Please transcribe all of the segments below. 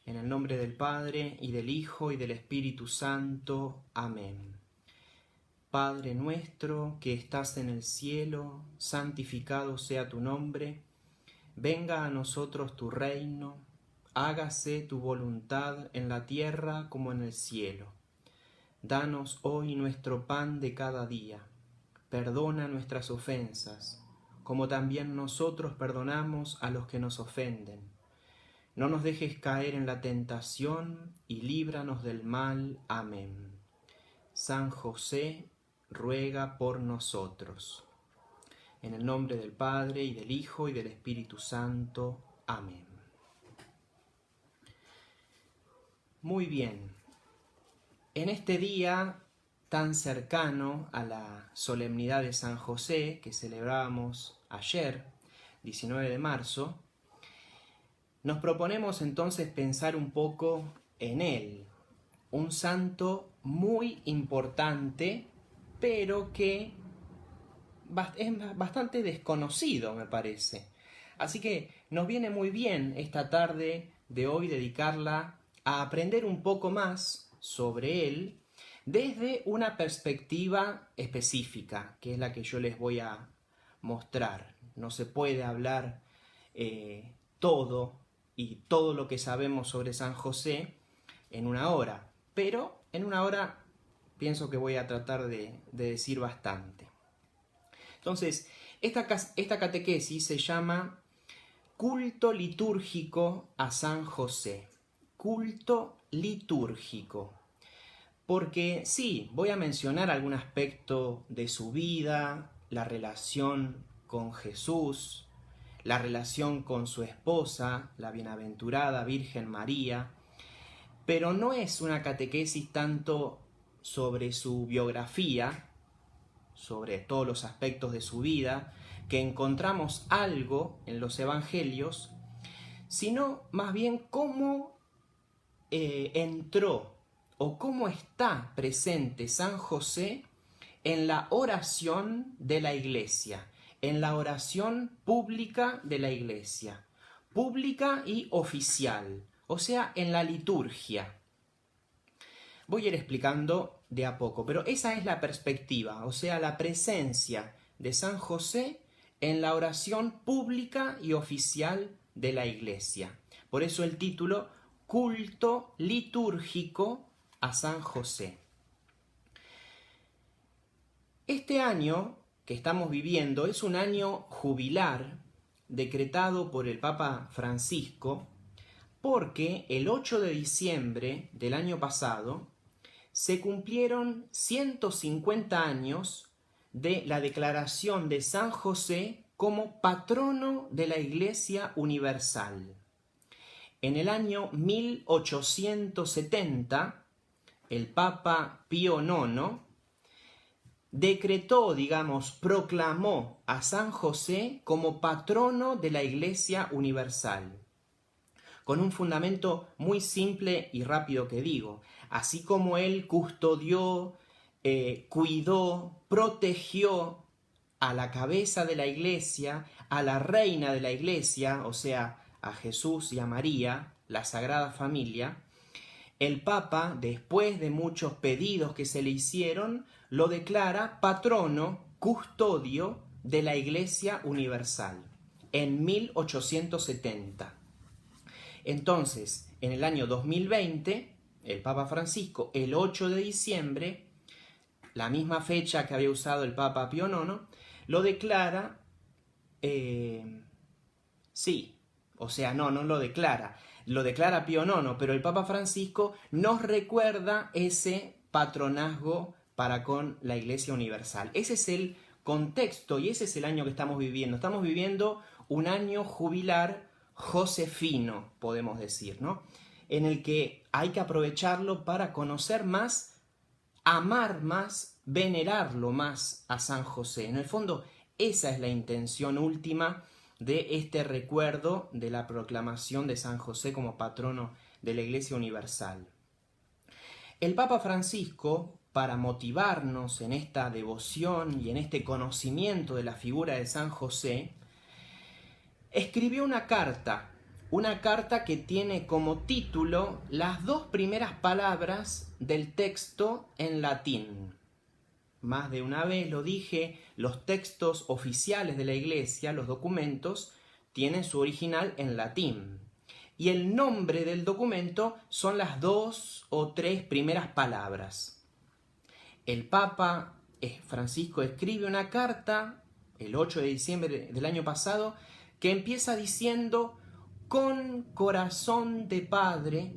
En el nombre del Padre, y del Hijo, y del Espíritu Santo. Amén. Padre nuestro, que estás en el cielo, santificado sea tu nombre. Venga a nosotros tu reino. Hágase tu voluntad en la tierra como en el cielo. Danos hoy nuestro pan de cada día. Perdona nuestras ofensas, como también nosotros perdonamos a los que nos ofenden. No nos dejes caer en la tentación y líbranos del mal. Amén. San José, ruega por nosotros. En el nombre del Padre, y del Hijo, y del Espíritu Santo. Amén. Muy bien. En este día tan cercano a la solemnidad de San José, que celebrábamos ayer, 19 de marzo, nos proponemos entonces pensar un poco en él, un santo muy importante, pero que es bastante desconocido, me parece. Así que nos viene muy bien esta tarde de hoy dedicarla a aprender un poco más sobre él desde una perspectiva específica, que es la que yo les voy a mostrar. No se puede hablar todo y todo lo que sabemos sobre San José en una hora, pero en una hora pienso que voy a tratar de decir bastante. Entonces, esta catequesis se llama Culto litúrgico a San José. Culto litúrgico. Porque sí, voy a mencionar algún aspecto de su vida, la relación con Jesús, la relación con su esposa, la bienaventurada Virgen María, pero no es una catequesis tanto sobre su biografía, sobre todos los aspectos de su vida, que encontramos algo en los evangelios, sino más bien cómo entró o cómo está presente San José en la oración de la Iglesia, en la oración pública de la Iglesia, pública y oficial, o sea, en la liturgia. Voy a ir explicando de a poco, pero esa es la perspectiva, o sea, la presencia de San José en la oración pública y oficial de la Iglesia. Por eso el título, Culto litúrgico a San José. Este año que estamos viviendo es un año jubilar decretado por el Papa Francisco porque el 8 de diciembre del año pasado se cumplieron 150 años de la declaración de San José como patrono de la Iglesia Universal. En el año 1870, el Papa Pío IX decretó, proclamó a San José como patrono de la Iglesia Universal, con un fundamento muy simple y rápido que digo. Así como él custodió, cuidó, protegió a la cabeza de la Iglesia, a la reina de la Iglesia, o sea, a Jesús y a María, la Sagrada Familia, el Papa, después de muchos pedidos que se le hicieron, lo declara patrono, custodio de la Iglesia Universal, en 1870. Entonces, en el año 2020, el Papa Francisco, el 8 de diciembre, la misma fecha que había usado el Papa Pío IX, lo declara, no lo declara, lo declara Pío IX, pero el Papa Francisco nos recuerda ese patronazgo para con la Iglesia Universal. Ese es el contexto y ese es el año que estamos viviendo. Estamos viviendo un año jubilar josefino, podemos decir, ¿no? En el que hay que aprovecharlo para conocer más, amar más, venerarlo más a San José. En el fondo, esa es la intención última de este recuerdo de la proclamación de San José como patrono de la Iglesia Universal. El Papa Francisco, para motivarnos en esta devoción y en este conocimiento de la figura de San José, escribió una carta una carta que tiene como título las dos primeras palabras del texto en latín. Más de una vez lo dije, los textos oficiales de la Iglesia, los documentos, tienen su original en latín. Y el nombre del documento son las 2 o 3 primeras palabras. El Papa Francisco escribe una carta el 8 de diciembre del año pasado que empieza diciendo: con corazón de padre,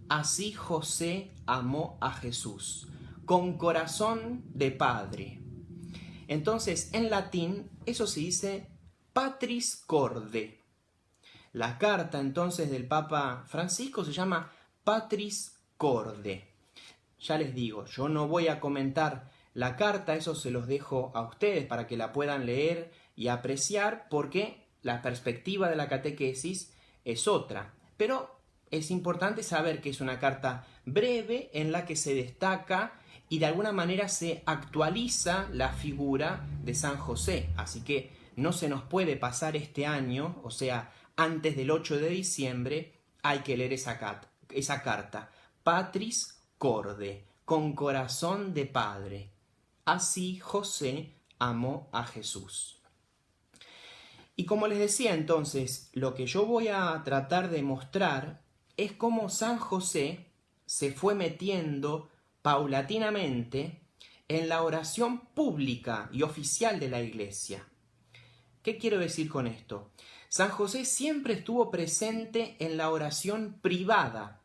así José amó a Jesús. Con corazón de padre. Entonces, en latín, eso se dice Patris Corde. La carta entonces del Papa Francisco se llama Patris Corde. Ya les digo, yo no voy a comentar la carta, eso se los dejo a ustedes para que la puedan leer y apreciar, porque la perspectiva de la catequesis es otra. Pero es importante saber que es una carta breve en la que se destaca y de alguna manera se actualiza la figura de San José. Así que no se nos puede pasar este año, o sea, antes del 8 de diciembre, hay que leer esa carta. Patris Corde, con corazón de padre. Así José amó a Jesús. Y como les decía entonces, lo que yo voy a tratar de mostrar es cómo San José se fue metiendo paulatinamente en la oración pública y oficial de la Iglesia. ¿Qué quiero decir con esto? San José siempre estuvo presente en la oración privada.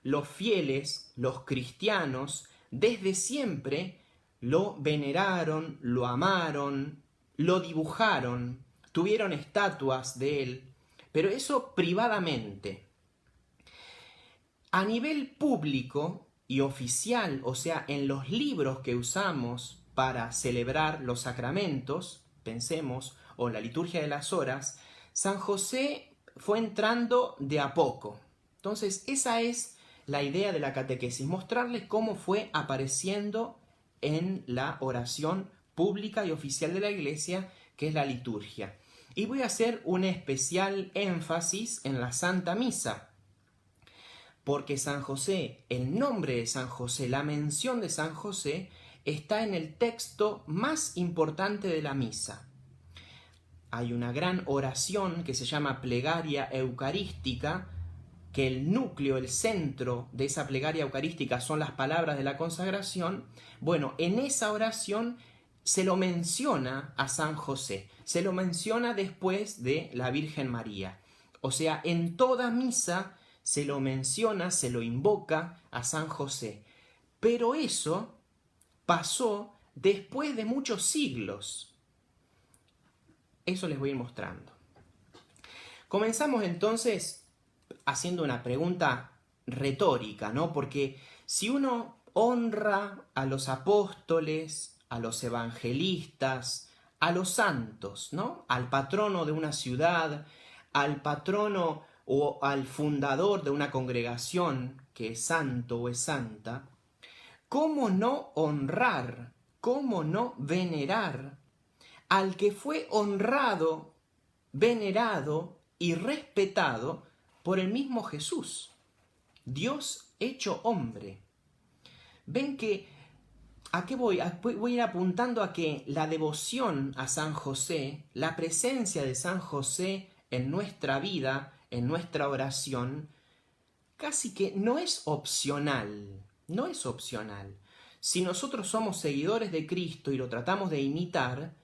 Los fieles, los cristianos, desde siempre lo veneraron, lo amaron, lo dibujaron, tuvieron estatuas de él, pero eso privadamente. A nivel público y oficial, o sea, en los libros que usamos para celebrar los sacramentos, pensemos, o la liturgia de las horas, San José fue entrando de a poco. Entonces, esa es la idea de la catequesis, mostrarles cómo fue apareciendo en la oración pública y oficial de la Iglesia, que es la liturgia. Y voy a hacer un especial énfasis en la Santa Misa, porque San José, el nombre de San José, la mención de San José, está en el texto más importante de la misa. Hay una gran oración que se llama plegaria eucarística, que el núcleo, el centro de esa plegaria eucarística son las palabras de la consagración. Bueno, en esa oración se lo menciona a San José, se lo menciona después de la Virgen María. O sea, en toda misa se lo menciona, se lo invoca a San José. Pero eso pasó después de muchos siglos. Eso les voy a ir mostrando. Comenzamos entonces haciendo una pregunta retórica, ¿no? Porque si uno honra a los apóstoles, a los evangelistas, a los santos, ¿no? Al patrono de una ciudad, al patrono o al fundador de una congregación que es santo o es santa, ¿cómo no honrar, cómo no venerar al que fue honrado, venerado y respetado por el mismo Jesús, Dios hecho hombre? Ven que, ¿a qué voy? Voy a ir apuntando a que la devoción a San José, la presencia de San José en nuestra vida, en nuestra oración, casi que no es opcional, no es opcional. Si nosotros somos seguidores de Cristo y lo tratamos de imitar,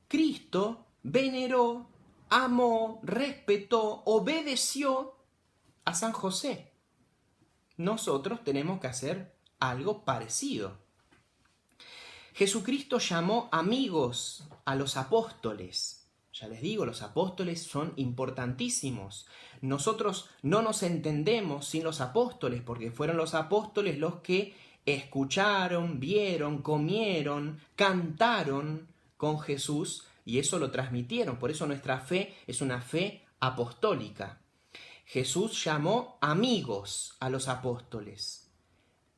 Cristo veneró, amó, respetó, obedeció a San José. Nosotros tenemos que hacer algo parecido. Jesucristo llamó amigos a los apóstoles. Ya les digo, los apóstoles son importantísimos. Nosotros no nos entendemos sin los apóstoles, porque fueron los apóstoles los que escucharon, vieron, comieron, cantaron con Jesús y eso lo transmitieron. Por eso nuestra fe es una fe apostólica. Jesús llamó amigos a los apóstoles,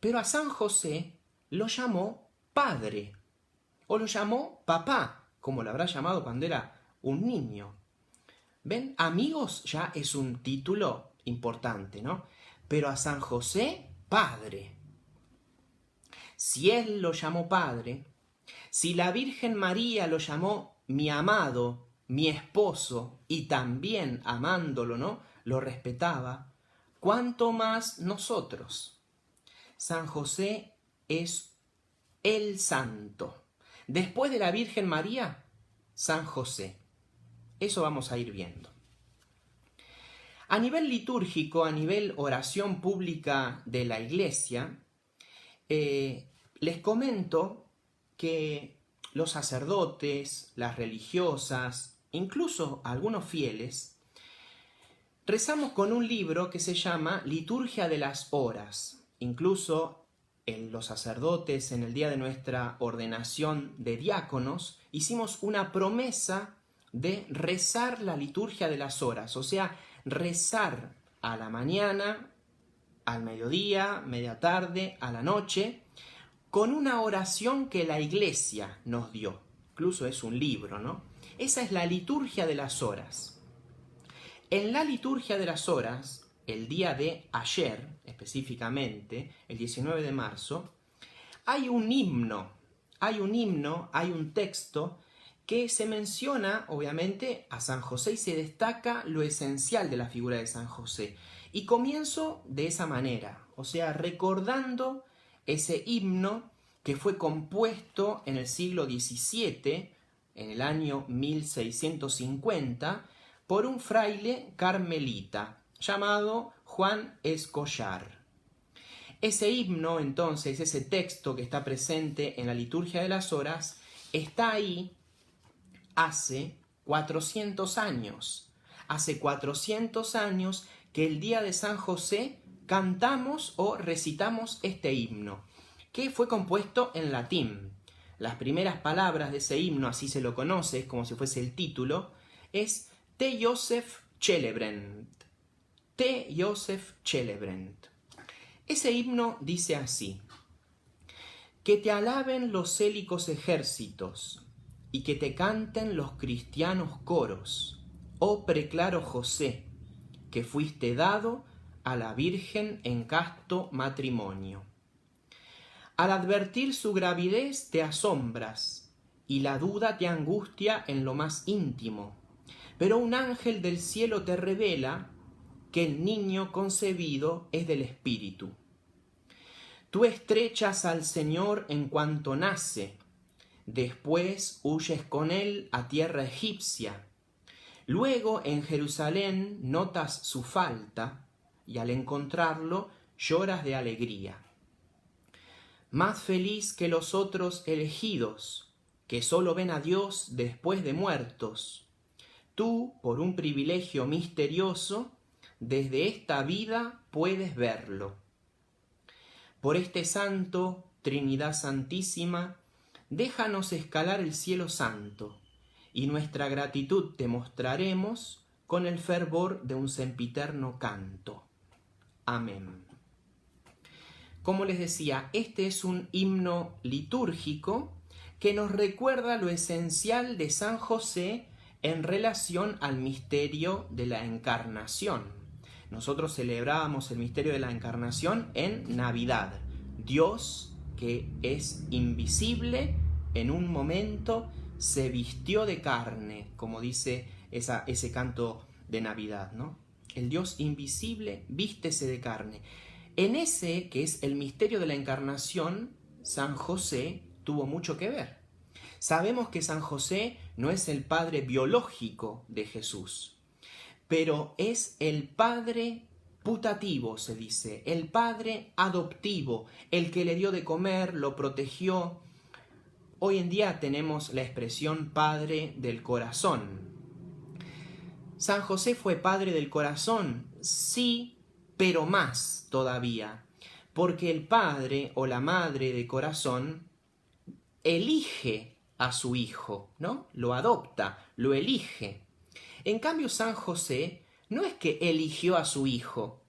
pero a San José lo llamó padre o lo llamó papá, como lo habrá llamado cuando era un niño. ¿Ven? Amigos ya es un título importante, ¿no? Pero a San José, padre. Si él lo llamó padre, si la Virgen María lo llamó mi amado, mi esposo, y también amándolo, ¿no?, lo respetaba, ¿cuánto más nosotros? San José es el santo. Después de la Virgen María, San José. Eso vamos a ir viendo. A nivel litúrgico, a nivel oración pública de la Iglesia, les comento que los sacerdotes, las religiosas, incluso algunos fieles, rezamos con un libro que se llama Liturgia de las Horas. Incluso los sacerdotes, en el día de nuestra ordenación de diáconos, hicimos una promesa de rezar la liturgia de las horas, o sea, rezar a la mañana, al mediodía, media tarde, a la noche, con una oración que la Iglesia nos dio. Incluso es un libro, ¿no? Esa es la liturgia de las horas. En la liturgia de las horas, el día de ayer, específicamente, el 19 de marzo, hay un himno, hay un texto que se menciona, obviamente, a San José y se destaca lo esencial de la figura de San José. Y comienzo de esa manera, o sea, recordando ese himno que fue compuesto en el siglo XVII, en el año 1650, por un fraile carmelita llamado Juan Escollar. Ese himno, entonces, ese texto que está presente en la liturgia de las horas, está ahí hace 400 años. Hace 400 años que el día de San José cantamos o recitamos este himno, que fue compuesto en latín. Las primeras palabras de ese himno, así se lo conoce, es como si fuese el título, es Te Joseph celebrant. Te Joseph celebrant. Ese himno dice así: que te alaben los célicos ejércitos y que te canten los cristianos coros, oh preclaro José, que fuiste dado a la Virgen en casto matrimonio. Al advertir su gravidez te asombras y la duda te angustia en lo más íntimo, pero un ángel del cielo te revela que el niño concebido es del Espíritu. Tú estrechas al Señor en cuanto nace, después huyes con él a tierra egipcia. Luego en Jerusalén notas su falta y al encontrarlo lloras de alegría. Más feliz que los otros elegidos, que solo ven a Dios después de muertos, tú, por un privilegio misterioso, desde esta vida puedes verlo. Por este santo, Trinidad Santísima, déjanos escalar el cielo santo, y nuestra gratitud te mostraremos con el fervor de un sempiterno canto. Amén. Como les decía, este es un himno litúrgico que nos recuerda lo esencial de San José en relación al misterio de la Encarnación. Nosotros celebrábamos el misterio de la Encarnación en Navidad. Dios, que es invisible, en un momento se vistió de carne, como dice ese canto de Navidad, ¿no? El Dios invisible vístese de carne. En ese, que es el misterio de la Encarnación, San José tuvo mucho que ver. Sabemos que San José no es el padre biológico de Jesús, pero es el padre putativo, se dice, el padre adoptivo, el que le dio de comer, lo protegió. Hoy en día tenemos la expresión padre del corazón. ¿San José fue padre del corazón? Sí, pero más todavía, porque el padre o la madre de corazón elige a su hijo, ¿no? Lo adopta, lo elige. En cambio, San José no es que eligió a su hijo.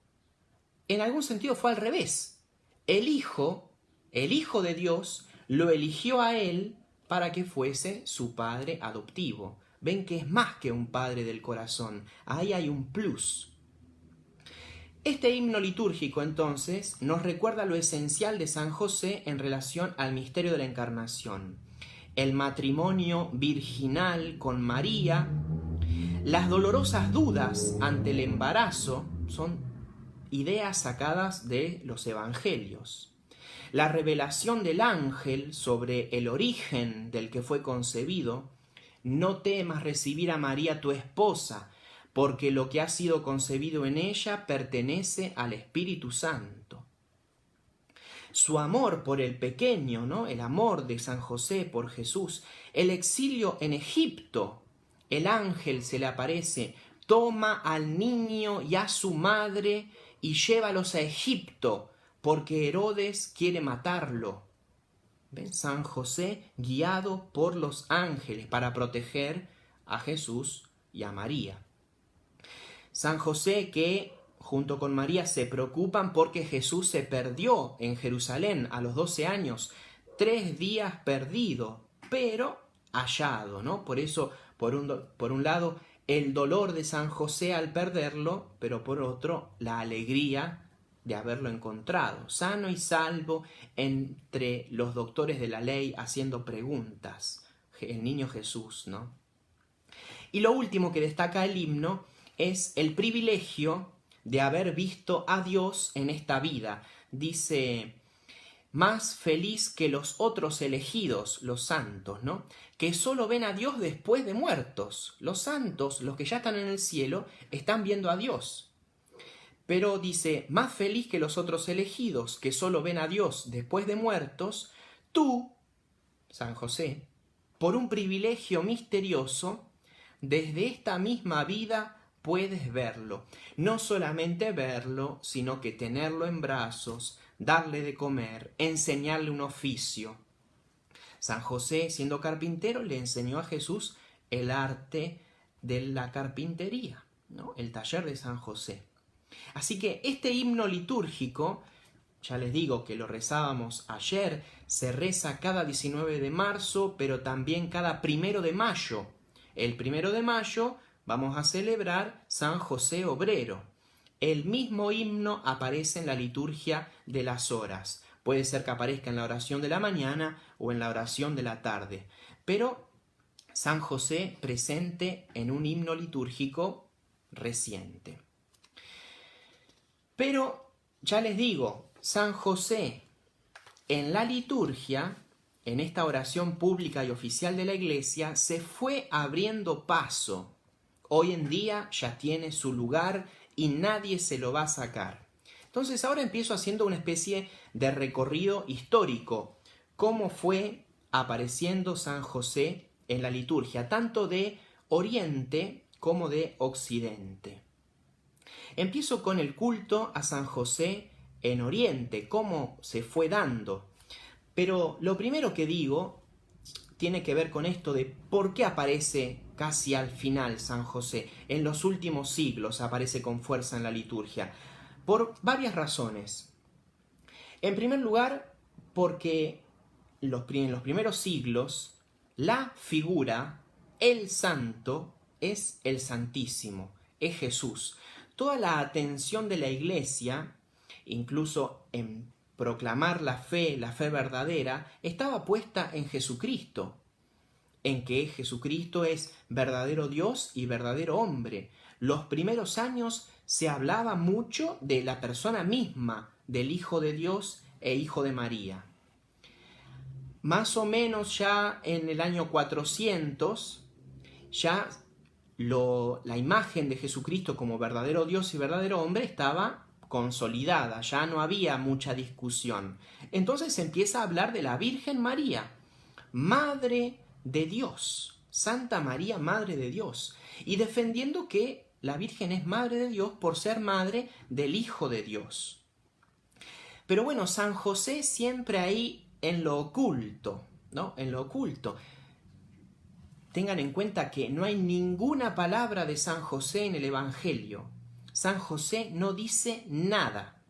En algún sentido fue al revés. El hijo de Dios, lo eligió a él para que fuese su padre adoptivo, ven que es más que un padre del corazón. Ahí hay un plus. Este himno litúrgico, entonces, nos recuerda lo esencial de San José en relación al misterio de la Encarnación. El matrimonio virginal con María, las dolorosas dudas ante el embarazo, son ideas sacadas de los evangelios. La revelación del ángel sobre el origen del que fue concebido: no temas recibir a María tu esposa, porque lo que ha sido concebido en ella pertenece al Espíritu Santo. Su amor por el pequeño, ¿no? El amor de San José por Jesús. El exilio en Egipto. El ángel se le aparece: toma al niño y a su madre y llévalos a Egipto, porque Herodes quiere matarlo. ¿Ven? San José guiado por los ángeles para proteger a Jesús y a María. San José que junto con María se preocupan porque Jesús se perdió en Jerusalén a los 12 años, 3 días perdido, pero hallado, ¿no? Por eso, por un lado, el dolor de San José al perderlo, pero por otro, la alegría de haberlo encontrado, sano y salvo entre los doctores de la ley haciendo preguntas, el niño Jesús, ¿no? Y lo último que destaca el himno es el privilegio de haber visto a Dios en esta vida. Dice: más feliz que los otros elegidos, los santos, ¿no? Que solo ven a Dios después de muertos. Los santos, los que ya están en el cielo, están viendo a Dios. Pero dice: más feliz que los otros elegidos, que solo ven a Dios después de muertos, tú, San José, por un privilegio misterioso, desde esta misma vida puedes verlo. No solamente verlo, sino que tenerlo en brazos, darle de comer, enseñarle un oficio. San José, siendo carpintero, le enseñó a Jesús el arte de la carpintería, ¿no? El taller de San José. Así que este himno litúrgico, ya les digo que lo rezábamos ayer, se reza cada 19 de marzo, pero también cada 1 de mayo. El 1 de mayo vamos a celebrar San José Obrero. El mismo himno aparece en la liturgia de las horas. Puede ser que aparezca en la oración de la mañana o en la oración de la tarde. Pero San José presente en un himno litúrgico reciente. Pero ya les digo, San José en la liturgia, en esta oración pública y oficial de la Iglesia, se fue abriendo paso. Hoy en día ya tiene su lugar y nadie se lo va a sacar. Entonces ahora empiezo haciendo una especie de recorrido histórico. Cómo fue apareciendo San José en la liturgia, tanto de Oriente como de Occidente. Empiezo con el culto a San José en Oriente, cómo se fue dando. Pero lo primero que digo tiene que ver con esto de por qué aparece casi al final San José. En los últimos siglos aparece con fuerza en la liturgia. Por varias razones. En primer lugar, porque en los primeros siglos la figura, el santo, es el Santísimo, es Jesús. Toda la atención de la Iglesia, incluso en proclamar la fe verdadera, estaba puesta en Jesucristo, en que Jesucristo es verdadero Dios y verdadero hombre. Los primeros años se hablaba mucho de la persona misma, del Hijo de Dios e Hijo de María. Más o menos ya en el año 400, ya la imagen de Jesucristo como verdadero Dios y verdadero hombre estaba consolidada, ya no había mucha discusión. Entonces se empieza a hablar de la Virgen María, Madre de Dios, Santa María, Madre de Dios, y defendiendo que la Virgen es Madre de Dios por ser madre del Hijo de Dios. Pero bueno, San José siempre ahí en lo oculto, ¿no? En lo oculto. Tengan en cuenta que no hay ninguna palabra de San José en el Evangelio. San José no dice nada.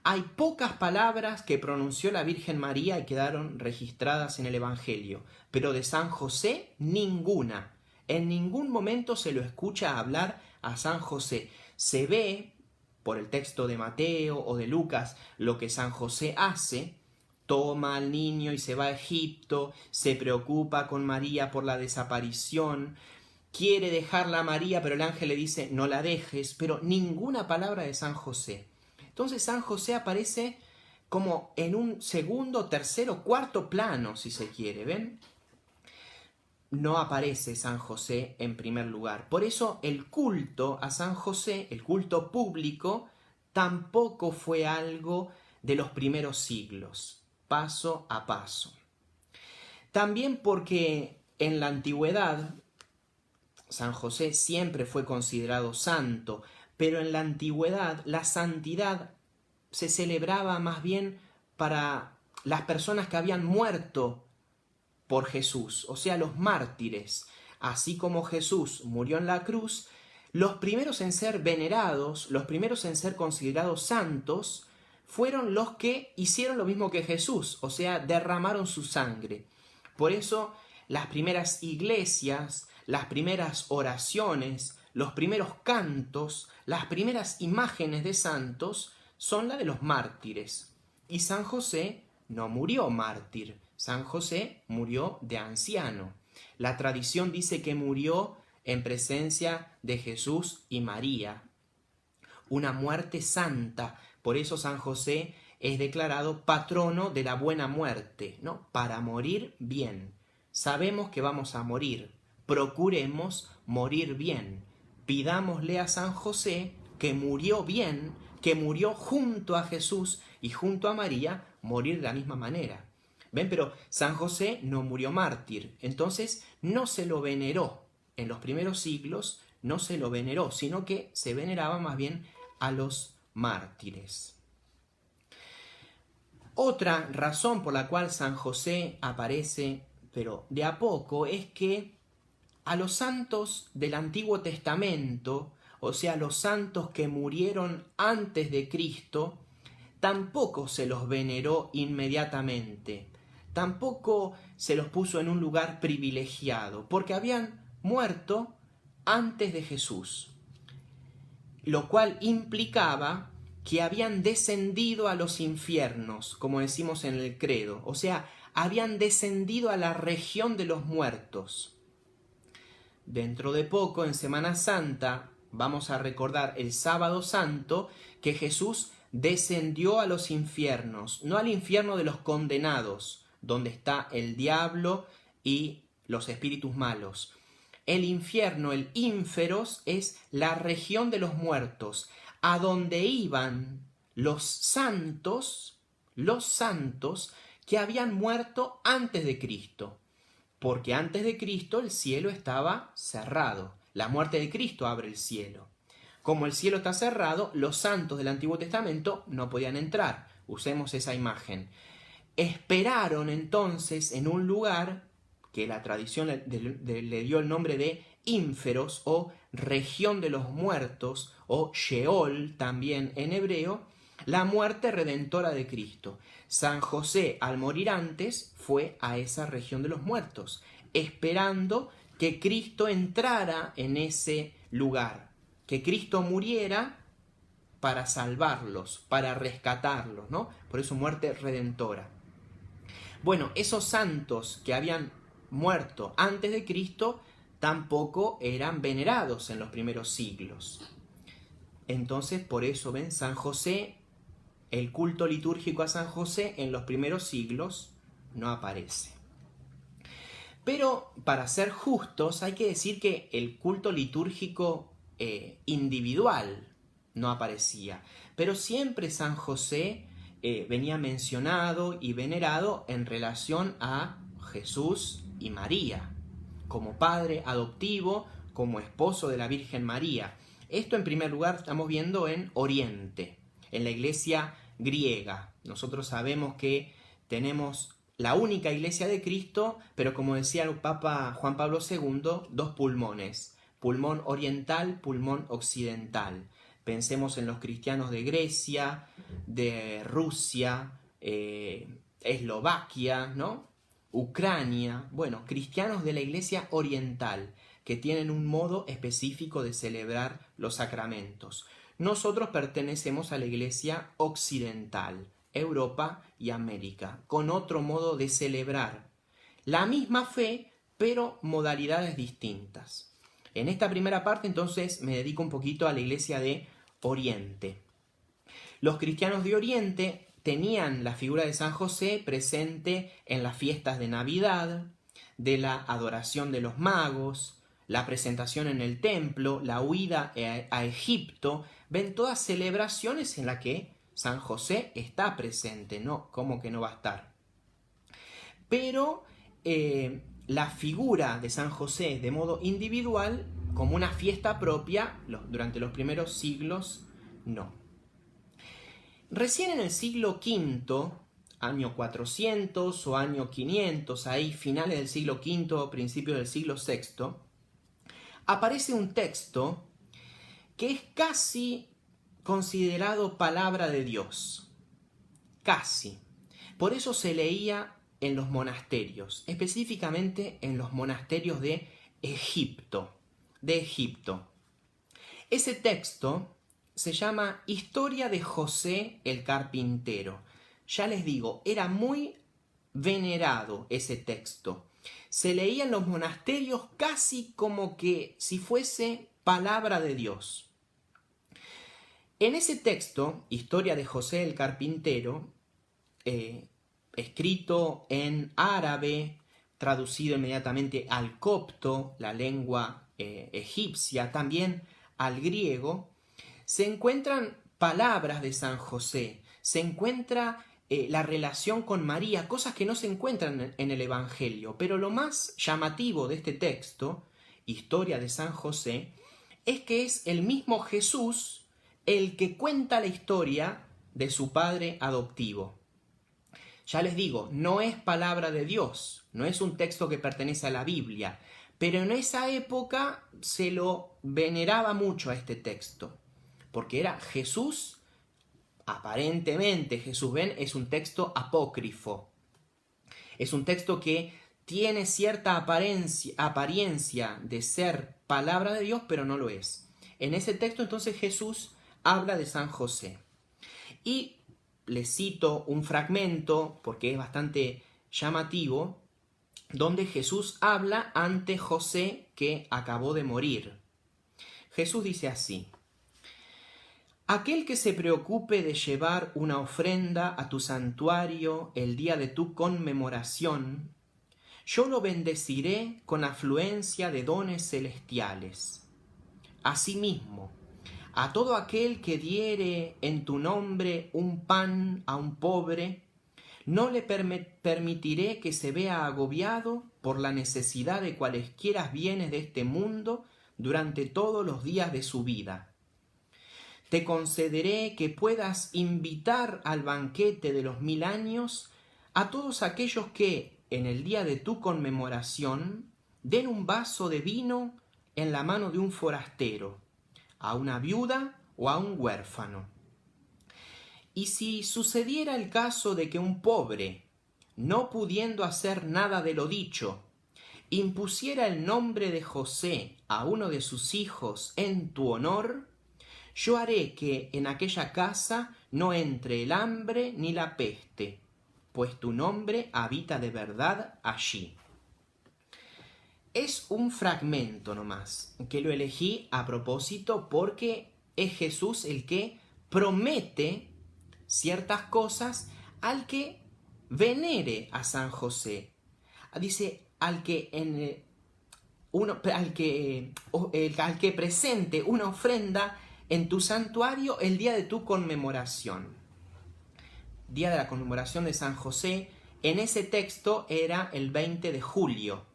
Hay pocas palabras que pronunció la Virgen María y quedaron registradas en el Evangelio, pero de San José ninguna. En ningún momento se lo escucha hablar a San José. Se ve, por el texto de Mateo o de Lucas, lo que San José hace. Toma al niño y se va a Egipto, se preocupa con María por la desaparición, quiere dejarla a María, pero el ángel le dice, no la dejes, pero ninguna palabra de San José. Entonces San José aparece como en un segundo, tercero, cuarto plano, si se quiere, ¿ven? No aparece San José en primer lugar. Por eso el culto a San José, el culto público, tampoco fue algo de los primeros siglos, paso a paso. También porque en la antigüedad San José siempre fue considerado santo, pero en la antigüedad la santidad se celebraba más bien para las personas que habían muerto por Jesús, o sea, los mártires. Así como Jesús murió en la cruz, los primeros en ser venerados, los primeros en ser considerados santos, fueron los que hicieron lo mismo que Jesús, o sea, derramaron su sangre. Por eso las primeras iglesias, las primeras oraciones, los primeros cantos, las primeras imágenes de santos son la de los mártires. Y San José no murió mártir, San José murió de anciano. La tradición dice que murió en presencia de Jesús y María. Una muerte santa. Por eso San José es declarado patrono de la buena muerte, ¿no? Para morir bien. Sabemos que vamos a morir. Procuremos morir bien. Pidámosle a San José, que murió bien, que murió junto a Jesús y junto a María, morir de la misma manera. ¿Ven? Pero San José no murió mártir, entonces no se lo veneró. En los primeros siglos no se lo veneró, sino que se veneraba más bien a los mártires. Otra razón por la cual San José aparece, pero de a poco, es que a los santos del Antiguo Testamento, o sea, los santos que murieron antes de Cristo, tampoco se los veneró inmediatamente, tampoco se los puso en un lugar privilegiado, porque habían muerto antes de Jesús, lo cual implicaba que habían descendido a los infiernos, como decimos en el credo, o sea, habían descendido a la región de los muertos. Dentro de poco, en Semana Santa, vamos a recordar el Sábado Santo, que Jesús descendió a los infiernos, no al infierno de los condenados, donde está el diablo y los espíritus malos. El infierno, el ínferos, es la región de los muertos, a donde iban los santos que habían muerto antes de Cristo. Porque antes de Cristo el cielo estaba cerrado. La muerte de Cristo abre el cielo. Como el cielo está cerrado, los santos del Antiguo Testamento no podían entrar. Usemos esa imagen. Esperaron entonces en un lugar que la tradición le dio el nombre de ínferos o región de los muertos o Sheol también en hebreo, la muerte redentora de Cristo. San José, al morir antes, fue a esa región de los muertos, esperando que Cristo entrara en ese lugar, que Cristo muriera para salvarlos, para rescatarlos, ¿no? Por eso muerte redentora. Bueno, esos santos que habían muerto antes de Cristo tampoco eran venerados en los primeros siglos. Entonces, por eso, ven, San José, el culto litúrgico a San José en los primeros siglos no aparece. Pero, para ser justos, hay que decir que el culto litúrgico individual no aparecía. Pero siempre San José venía mencionado y venerado en relación a Jesús y María, como padre adoptivo, como esposo de la Virgen María. Esto en primer lugar estamos viendo en Oriente, en la iglesia griega. Nosotros sabemos que tenemos la única iglesia de Cristo, pero como decía el Papa Juan Pablo II, dos pulmones, pulmón oriental, pulmón occidental. Pensemos en los cristianos de Grecia, de Rusia, Eslovaquia, ¿no? Ucrania, bueno, cristianos de la iglesia oriental, que tienen un modo específico de celebrar los sacramentos. Nosotros pertenecemos a la Iglesia occidental, Europa y América, con otro modo de celebrar la misma fe, pero modalidades distintas. En esta primera parte, entonces, me dedico un poquito a la Iglesia de Oriente. Los cristianos de Oriente tenían la figura de San José presente en las fiestas de Navidad, de la adoración de los magos, la presentación en el templo, la huida a Egipto. Ven todas celebraciones en las que San José está presente, ¿no? ¿Cómo que no va a estar? Pero la figura de San José de modo individual, como una fiesta propia, durante los primeros siglos, no. Recién en el siglo V, año 400 o año 500, ahí finales del siglo V, principios del siglo VI, aparece un texto que es casi considerado palabra de Dios. Casi. Por eso se leía en los monasterios, específicamente en los monasterios de Egipto. Ese texto se llama Historia de José el Carpintero. Ya les digo, era muy venerado ese texto. Se leía en los monasterios casi como que si fuese palabra de Dios. En ese texto, Historia de José el Carpintero, escrito en árabe, traducido inmediatamente al copto, la lengua egipcia, también al griego, se encuentran palabras de San José, se encuentra la relación con María, cosas que no se encuentran en el Evangelio. Pero lo más llamativo de este texto, Historia de San José, es que es el mismo Jesús el que cuenta la historia de su padre adoptivo. Ya les digo, no es palabra de Dios, no es un texto que pertenece a la Biblia, pero en esa época se lo veneraba mucho a este texto, porque era Jesús, aparentemente Jesús, ven, es un texto apócrifo, es un texto que tiene cierta apariencia de ser palabra de Dios, pero no lo es. En ese texto entonces Jesús habla de San José. Y les cito un fragmento, porque es bastante llamativo, donde Jesús habla ante José que acabó de morir. Jesús dice así: aquel que se preocupe de llevar una ofrenda a tu santuario el día de tu conmemoración, yo lo bendeciré con afluencia de dones celestiales. Asimismo, a todo aquel que diere en tu nombre un pan a un pobre, no le permitiré que se vea agobiado por la necesidad de cualesquiera bienes de este mundo durante todos los días de su vida. Te concederé que puedas invitar al banquete de los 1000 años a todos aquellos que, en el día de tu conmemoración, den un vaso de vino en la mano de un forastero, a una viuda o a un huérfano. Y si sucediera el caso de que un pobre, no pudiendo hacer nada de lo dicho, impusiera el nombre de José a uno de sus hijos en tu honor, yo haré que en aquella casa no entre el hambre ni la peste, pues tu nombre habita de verdad allí. Es un fragmento nomás, que lo elegí a propósito porque es Jesús el que promete ciertas cosas al que venere a San José. Dice, al que presente una ofrenda en tu santuario el día de tu conmemoración. Día de la conmemoración de San José, en ese texto era el 20 de julio.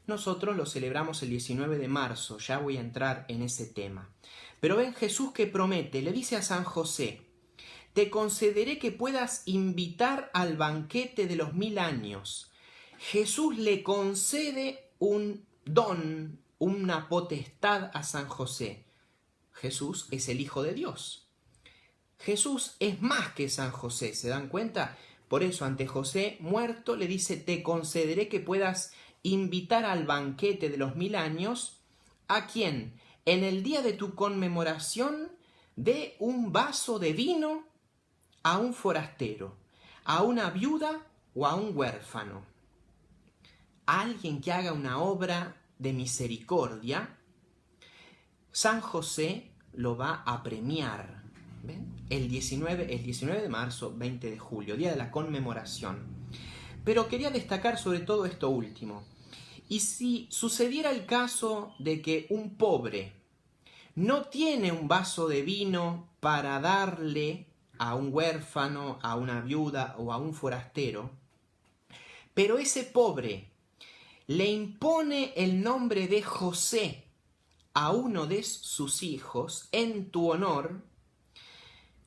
Nosotros lo celebramos el 19 de marzo, ya voy a entrar en ese tema. Pero ven Jesús que promete, le dice a San José: te concederé que puedas invitar al banquete de los 1000 años. Jesús le concede un don, una potestad a San José. Jesús es el Hijo de Dios. Jesús es más que San José, ¿se dan cuenta? Por eso ante José muerto le dice: te concederé que puedas invitar al banquete de los 1000 años ¿A quién? En el día de tu conmemoración, dé un vaso de vino a un forastero, a una viuda o a un huérfano. A alguien que haga una obra de misericordia, San José lo va a premiar. ¿Ven? El 19 de marzo, 20 de julio, día de la conmemoración. Pero quería destacar sobre todo esto último. Y si sucediera el caso de que un pobre no tiene un vaso de vino para darle a un huérfano, a una viuda o a un forastero, pero ese pobre le impone el nombre de José a uno de sus hijos en tu honor,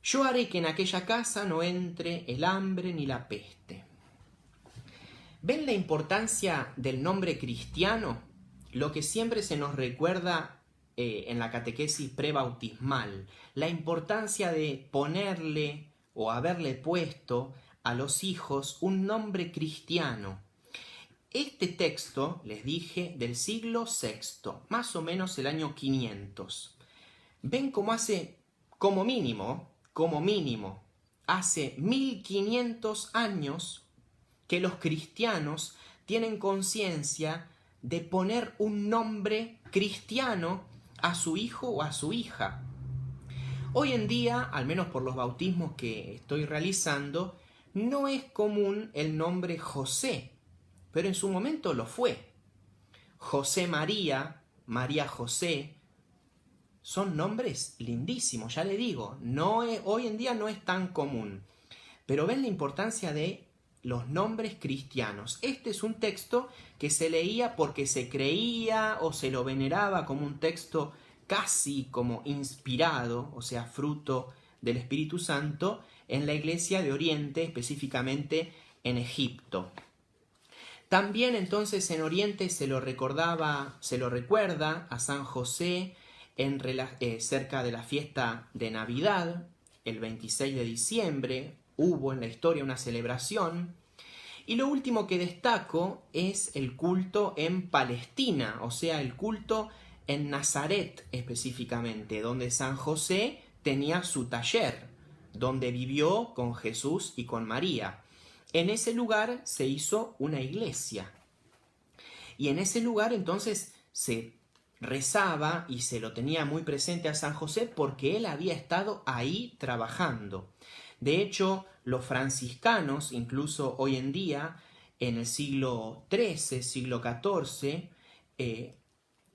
yo haré que en aquella casa no entre el hambre ni la peste. ¿Ven la importancia del nombre cristiano? Lo que siempre se nos recuerda en la catequesis prebautismal, la importancia de ponerle o haberle puesto a los hijos un nombre cristiano. Este texto, les dije, del siglo VI, más o menos el año 500. Ven cómo hace, como mínimo, hace 1500 años que los cristianos tienen conciencia de poner un nombre cristiano a su hijo o a su hija. Hoy en día, al menos por los bautismos que estoy realizando, no es común el nombre José, pero en su momento lo fue. José María, María José, son nombres lindísimos, ya le digo, hoy en día no es tan común. Pero ven la importancia de los nombres cristianos. Este es un texto que se leía porque se creía o se lo veneraba como un texto casi como inspirado, o sea, fruto del Espíritu Santo, en la Iglesia de Oriente, específicamente en Egipto. También entonces en Oriente se lo recuerda a San José cerca de la fiesta de Navidad, el 26 de diciembre, hubo en la historia una celebración. Y lo último que destaco es el culto en Palestina, o sea, el culto en Nazaret específicamente, donde San José tenía su taller, donde vivió con Jesús y con María. En ese lugar se hizo una iglesia. Y en ese lugar entonces se rezaba y se lo tenía muy presente a San José porque él había estado ahí trabajando. De hecho, los franciscanos, incluso hoy en día, en el siglo XIII, siglo XIV,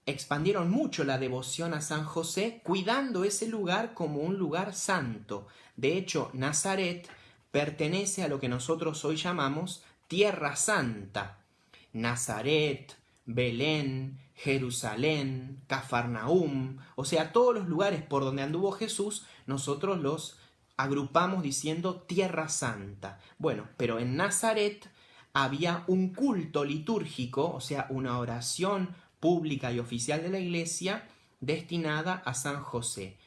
expandieron mucho la devoción a San José, cuidando ese lugar como un lugar santo. De hecho, Nazaret pertenece a lo que nosotros hoy llamamos Tierra Santa. Nazaret, Belén, Jerusalén, Cafarnaúm, o sea, todos los lugares por donde anduvo Jesús, nosotros los agrupamos diciendo Tierra Santa. Bueno, pero en Nazaret había un culto litúrgico, o sea, una oración pública y oficial de la Iglesia destinada a San José.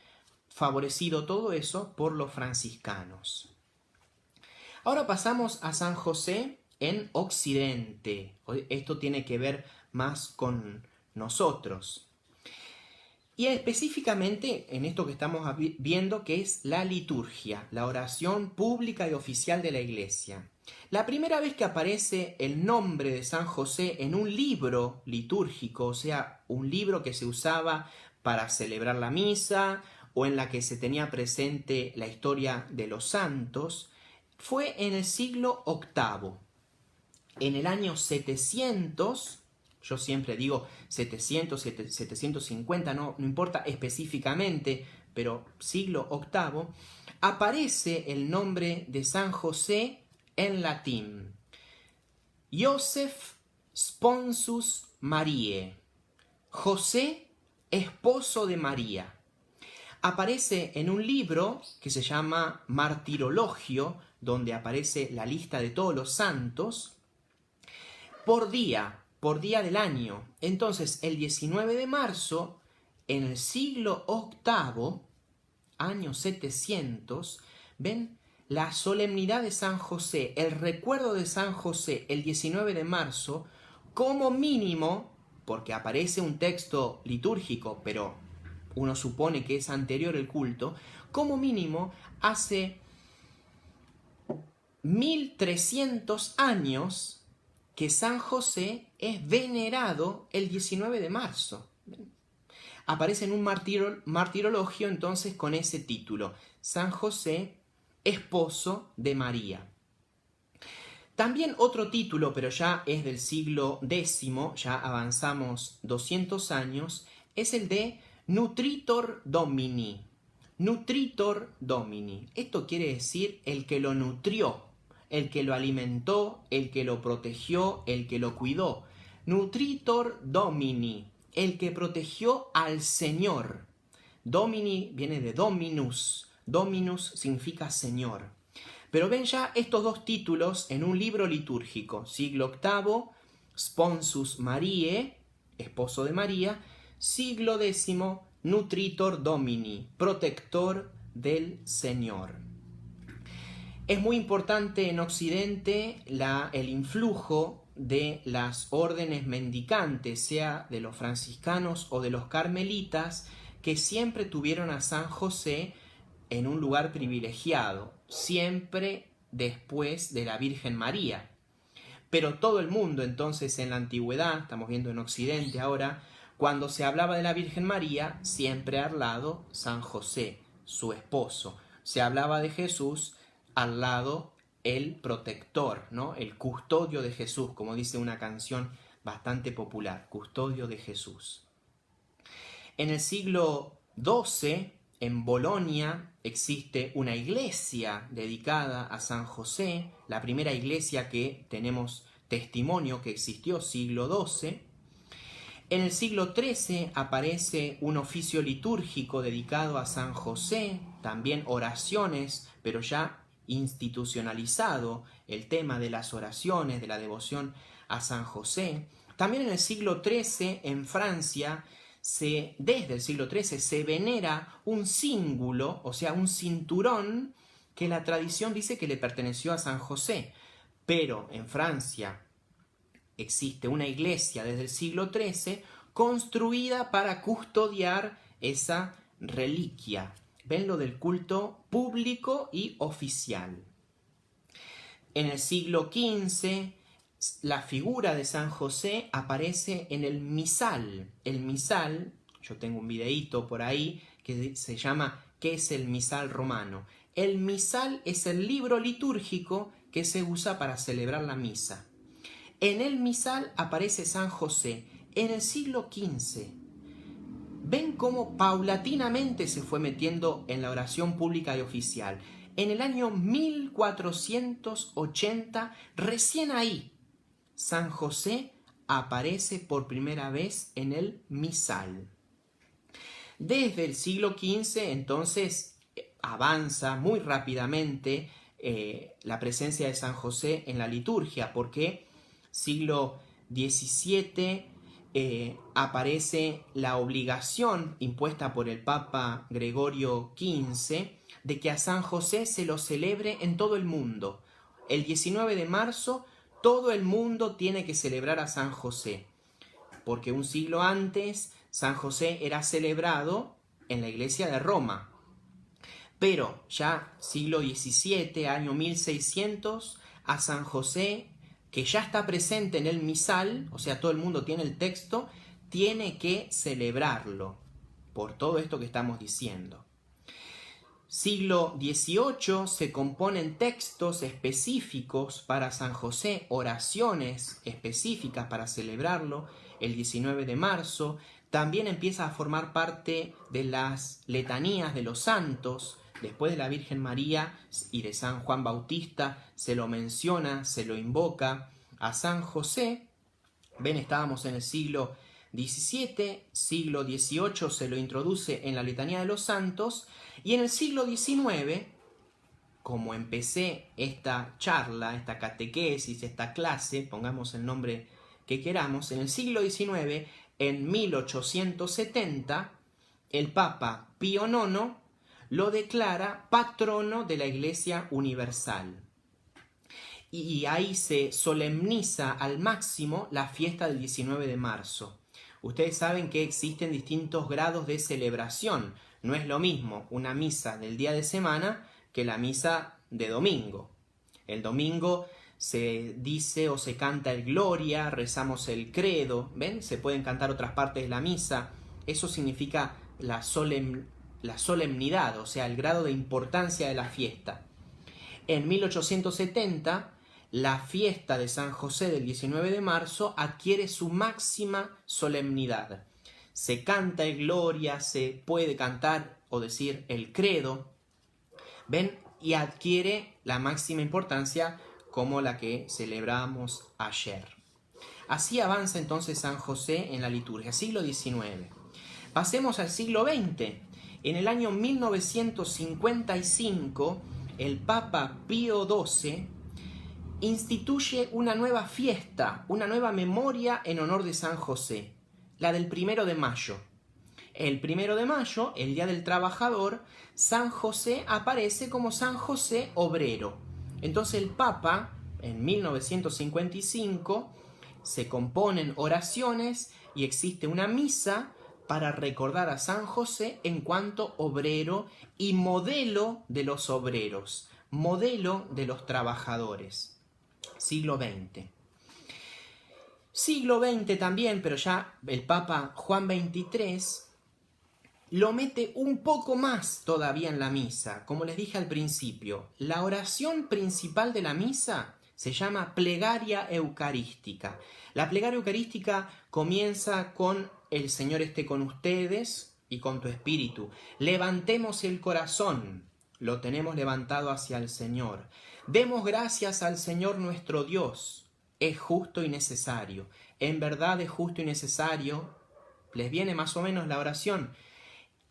Favorecido todo eso por los franciscanos. Ahora pasamos a San José en Occidente. Esto tiene que ver más con nosotros. Y específicamente en esto que estamos viendo, que es la liturgia, la oración pública y oficial de la Iglesia. La primera vez que aparece el nombre de San José en un libro litúrgico, o sea, un libro que se usaba para celebrar la misa o en la que se tenía presente la historia de los santos, fue en el siglo VIII. En el año 700, yo siempre digo 700, 750, no importa específicamente, pero siglo VIII, aparece el nombre de San José en latín. Joseph Sponsus Mariae. José, esposo de María. Aparece en un libro que se llama Martirologio, donde aparece la lista de todos los santos, por día del año. Entonces, el 19 de marzo, en el siglo VIII, año 700, ven, la solemnidad de San José, el recuerdo de San José, el 19 de marzo, como mínimo porque aparece un texto litúrgico, pero uno supone que es anterior el culto, como mínimo hace 1300 años que San José es venerado el 19 de marzo. Aparece en un martirologio entonces con ese título, San José, esposo de María. También otro título, pero ya es del siglo X, ya avanzamos 200 años, es el de Nutritor Domini. Nutritor Domini. Esto quiere decir el que lo nutrió, el que lo alimentó, el que lo protegió, el que lo cuidó. Nutritor Domini, el que protegió al Señor. Domini viene de Dominus. Dominus significa Señor. Pero ven ya estos dos títulos en un libro litúrgico. Siglo VIII, Sponsus Mariae, esposo de María. Siglo X, Nutritor Domini, protector del Señor. Es muy importante en Occidente el influjo de las órdenes mendicantes, sea de los franciscanos o de los carmelitas, que siempre tuvieron a San José en un lugar privilegiado, siempre después de la Virgen María. Pero todo el mundo entonces en la antigüedad, estamos viendo en Occidente ahora, cuando se hablaba de la Virgen María, siempre al lado San José, su esposo. Se hablaba de Jesús, al lado el protector, ¿no? El custodio de Jesús, como dice una canción bastante popular, custodio de Jesús. En el siglo XII, en Bolonia, existe una iglesia dedicada a San José, la primera iglesia que tenemos testimonio que existió, siglo XII. En el siglo XIII aparece un oficio litúrgico dedicado a San José, también oraciones, pero ya institucionalizado el tema de las oraciones, de la devoción a San José. También en el siglo XIII, en Francia, desde el siglo XIII se venera un cíngulo, o sea, un cinturón que la tradición dice que le perteneció a San José. Pero en Francia existe una iglesia desde el siglo XIII construida para custodiar esa reliquia. Ven lo del culto público y oficial. En el siglo XV, la figura de San José aparece en el misal. El misal, yo tengo un videíto por ahí que se llama ¿Qué es el misal romano? El misal es el libro litúrgico que se usa para celebrar la misa. En el misal aparece San José en el siglo XV. Ven cómo paulatinamente se fue metiendo en la oración pública y oficial. En el año 1480, recién ahí, San José aparece por primera vez en el misal. Desde el siglo XV, entonces, avanza muy rápidamente la presencia de San José en la liturgia, porque siglo XVII aparece la obligación impuesta por el Papa Gregorio XV de que a San José se lo celebre en todo el mundo. El 19 de marzo todo el mundo tiene que celebrar a San José, porque un siglo antes San José era celebrado en la iglesia de Roma. Pero ya siglo XVII, año 1600, a San José, que ya está presente en el misal, o sea, todo el mundo tiene el texto, tiene que celebrarlo, por todo esto que estamos diciendo. Siglo XVIII se componen textos específicos para San José, oraciones específicas para celebrarlo el 19 de marzo. También empieza a formar parte de las letanías de los santos. Después de la Virgen María y de San Juan Bautista se lo menciona, se lo invoca a San José. Ven, estábamos en el siglo XVII, siglo XVIII se lo introduce en la letanía de los santos, y en el siglo XIX, como empecé esta charla, esta catequesis, esta clase, pongamos el nombre que queramos, en el siglo XIX, en 1870, el Papa Pío IX lo declara patrono de la Iglesia Universal. Y ahí se solemniza al máximo la fiesta del 19 de marzo. Ustedes saben que existen distintos grados de celebración. No es lo mismo una misa del día de semana que la misa de domingo. El domingo se dice o se canta el Gloria, rezamos el Credo, ¿ven? Se pueden cantar otras partes de la misa. Eso significa la solemnidad, o sea, el grado de importancia de la fiesta. En 1870, la fiesta de San José del 19 de marzo adquiere su máxima solemnidad. Se canta el Gloria, se puede cantar o decir el Credo, ¿ven? Y adquiere la máxima importancia como la que celebramos ayer. Así avanza entonces San José en la liturgia, siglo XIX. Pasemos al siglo XX. En el año 1955, el Papa Pío XII instituye una nueva fiesta, una nueva memoria en honor de San José, la del 1 de mayo. El 1 de mayo, el Día del Trabajador, San José aparece como San José Obrero. Entonces el Papa, en 1955, se componen oraciones y existe una misa para recordar a San José en cuanto obrero y modelo de los obreros, modelo de los trabajadores. Siglo XX. Siglo XX también, pero ya el Papa Juan XXIII lo mete un poco más todavía en la misa. Como les dije al principio, la oración principal de la misa se llama plegaria eucarística. La plegaria eucarística comienza con el Señor esté con ustedes y con tu espíritu. Levantemos el corazón, lo tenemos levantado hacia el Señor. Demos gracias al Señor nuestro Dios. Es justo y necesario. En verdad es justo y necesario. ¿Les viene más o menos la oración?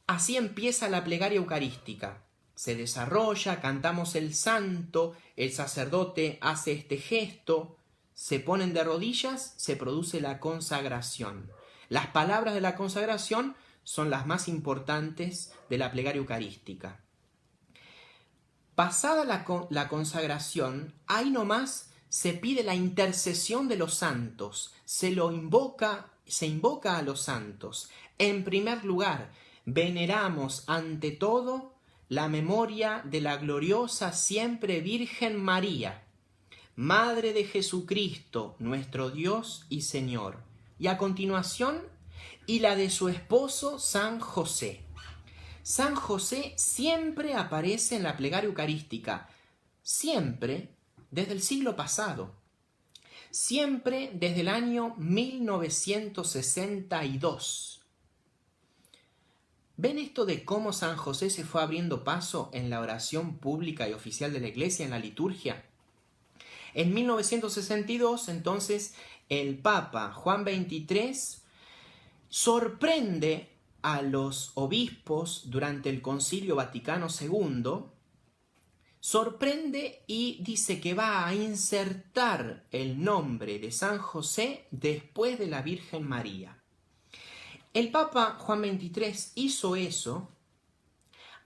Así empieza la plegaria eucarística. Se desarrolla, cantamos el santo, el sacerdote hace este gesto, se ponen de rodillas, se produce la consagración. Las palabras de la consagración son las más importantes de la plegaria eucarística. Pasada la consagración, ahí nomás se pide la intercesión de los santos, se invoca a los santos. En primer lugar, veneramos ante todo la memoria de la gloriosa siempre Virgen María, Madre de Jesucristo, nuestro Dios y Señor. Y a continuación, y la de su esposo San José. San José siempre aparece en la plegaria eucarística, siempre desde el siglo pasado, siempre desde el año 1962. ¿Ven esto de cómo San José se fue abriendo paso en la oración pública y oficial de la Iglesia, en la liturgia? En 1962, entonces, el Papa Juan XXIII sorprende a los obispos durante el Concilio Vaticano II, sorprende y dice que va a insertar el nombre de San José después de la Virgen María. El Papa Juan XXIII hizo eso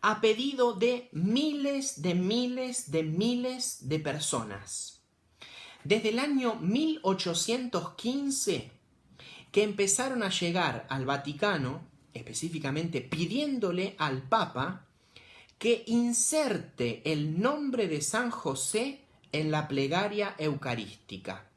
a pedido de miles de personas. Desde el año 1815, que empezaron a llegar al Vaticano, específicamente pidiéndole al Papa que inserte el nombre de San José en la plegaria eucarística,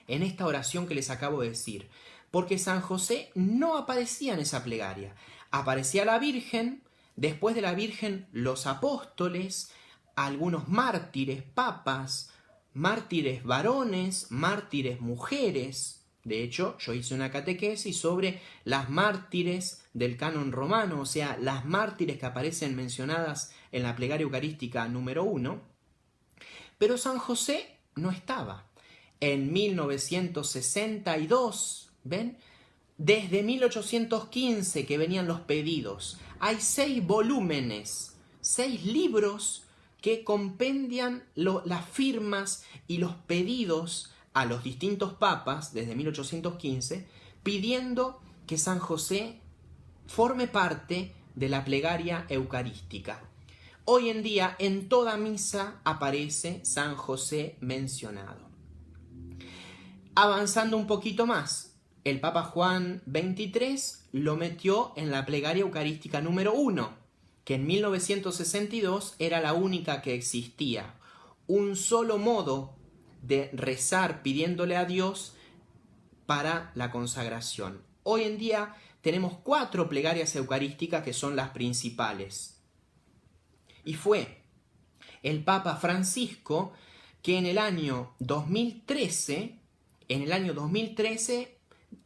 en esta oración que les acabo de decir, porque San José no aparecía en esa plegaria. Aparecía la Virgen, después de la Virgen los apóstoles, algunos mártires, papas, mártires varones, mártires mujeres. De hecho, yo hice una catequesis sobre las mártires del canon romano, o sea, las mártires que aparecen mencionadas en la plegaria eucarística número 1. Pero San José no estaba. En 1962, ¿ven? Desde 1815 que venían los pedidos. Hay 6 volúmenes, 6 libros que compendian las firmas y los pedidos a los distintos papas desde 1815, pidiendo que San José forme parte de la plegaria eucarística. Hoy en día en toda misa aparece San José mencionado. Avanzando un poquito más, el Papa Juan XXIII lo metió en la plegaria eucarística número 1, que en 1962 era la única que existía. Un solo modo de rezar pidiéndole a Dios para la consagración. Hoy en día tenemos 4 plegarias eucarísticas que son las principales. Y fue el Papa Francisco que en el año 2013,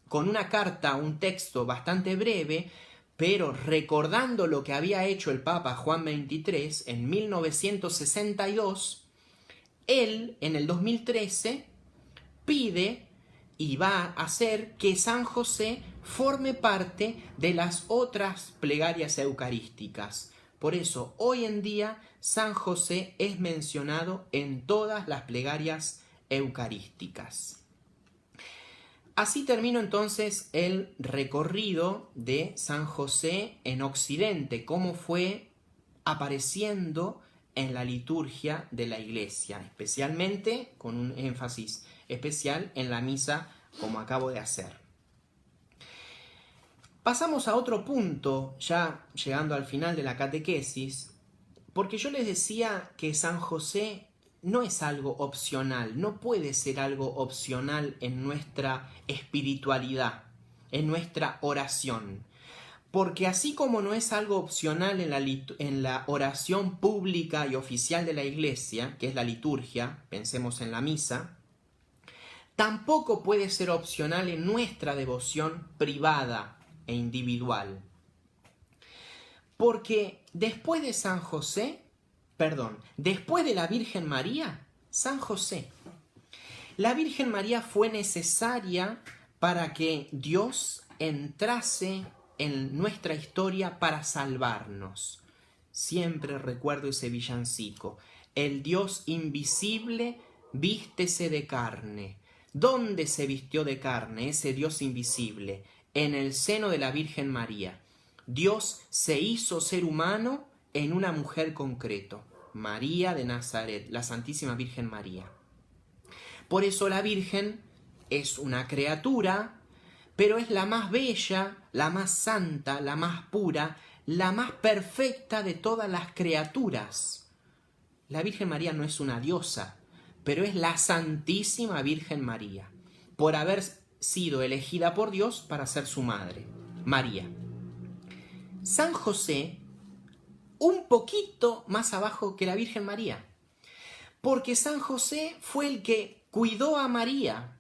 con una carta, un texto bastante breve, pero recordando lo que había hecho el Papa Juan XXIII en 1962, él en el 2013 pide y va a hacer que San José forme parte de las otras plegarias eucarísticas. Por eso, hoy en día, San José es mencionado en todas las plegarias eucarísticas. Así termino entonces el recorrido de San José en Occidente, cómo fue apareciendo en la liturgia de la Iglesia, especialmente con un énfasis especial en la misa, como acabo de hacer. Pasamos a otro punto, ya llegando al final de la catequesis, porque yo les decía que San José no es algo opcional, no puede ser algo opcional en nuestra espiritualidad, en nuestra oración. Porque así como no es algo opcional en la oración pública y oficial de la Iglesia, que es la liturgia, pensemos en la misa, tampoco puede ser opcional en nuestra devoción privada e individual. Porque después de después de la Virgen María, San José. La Virgen María fue necesaria para que Dios entrase en nuestra historia para salvarnos. Siempre recuerdo ese villancico. El Dios invisible vístese de carne. ¿Dónde se vistió de carne ese Dios invisible? En el seno de la Virgen María. Dios se hizo ser humano en una mujer concreto, María de Nazaret, la Santísima Virgen María. Por eso la Virgen es una criatura, pero es la más bella, la más santa, la más pura, la más perfecta de todas las criaturas. La Virgen María no es una diosa, pero es la Santísima Virgen María, por haber sido elegida por Dios para ser su madre, María. San José, un poquito más abajo que la Virgen María, porque San José fue el que cuidó a María,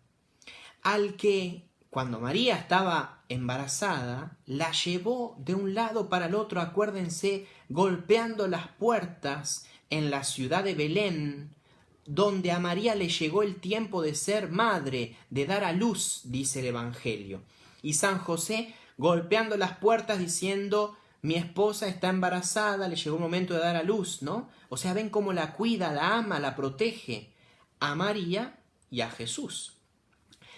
al que cuando María estaba embarazada, la llevó de un lado para el otro, acuérdense, golpeando las puertas en la ciudad de Belén, donde a María le llegó el tiempo de ser madre, de dar a luz, dice el Evangelio. Y San José golpeando las puertas diciendo, mi esposa está embarazada, le llegó el momento de dar a luz, ¿no? O sea, ven cómo la cuida, la ama, la protege a María y a Jesús,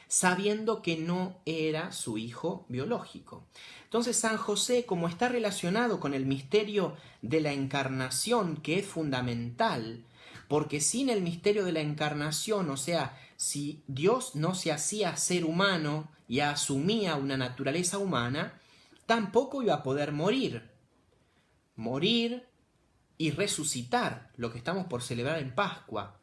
sabiendo que no era su hijo biológico. Entonces San José, como está relacionado con el misterio de la encarnación, que es fundamental, porque sin el misterio de la encarnación, o sea, si Dios no se hacía ser humano y asumía una naturaleza humana, tampoco iba a poder morir y resucitar, lo que estamos por celebrar en Pascua.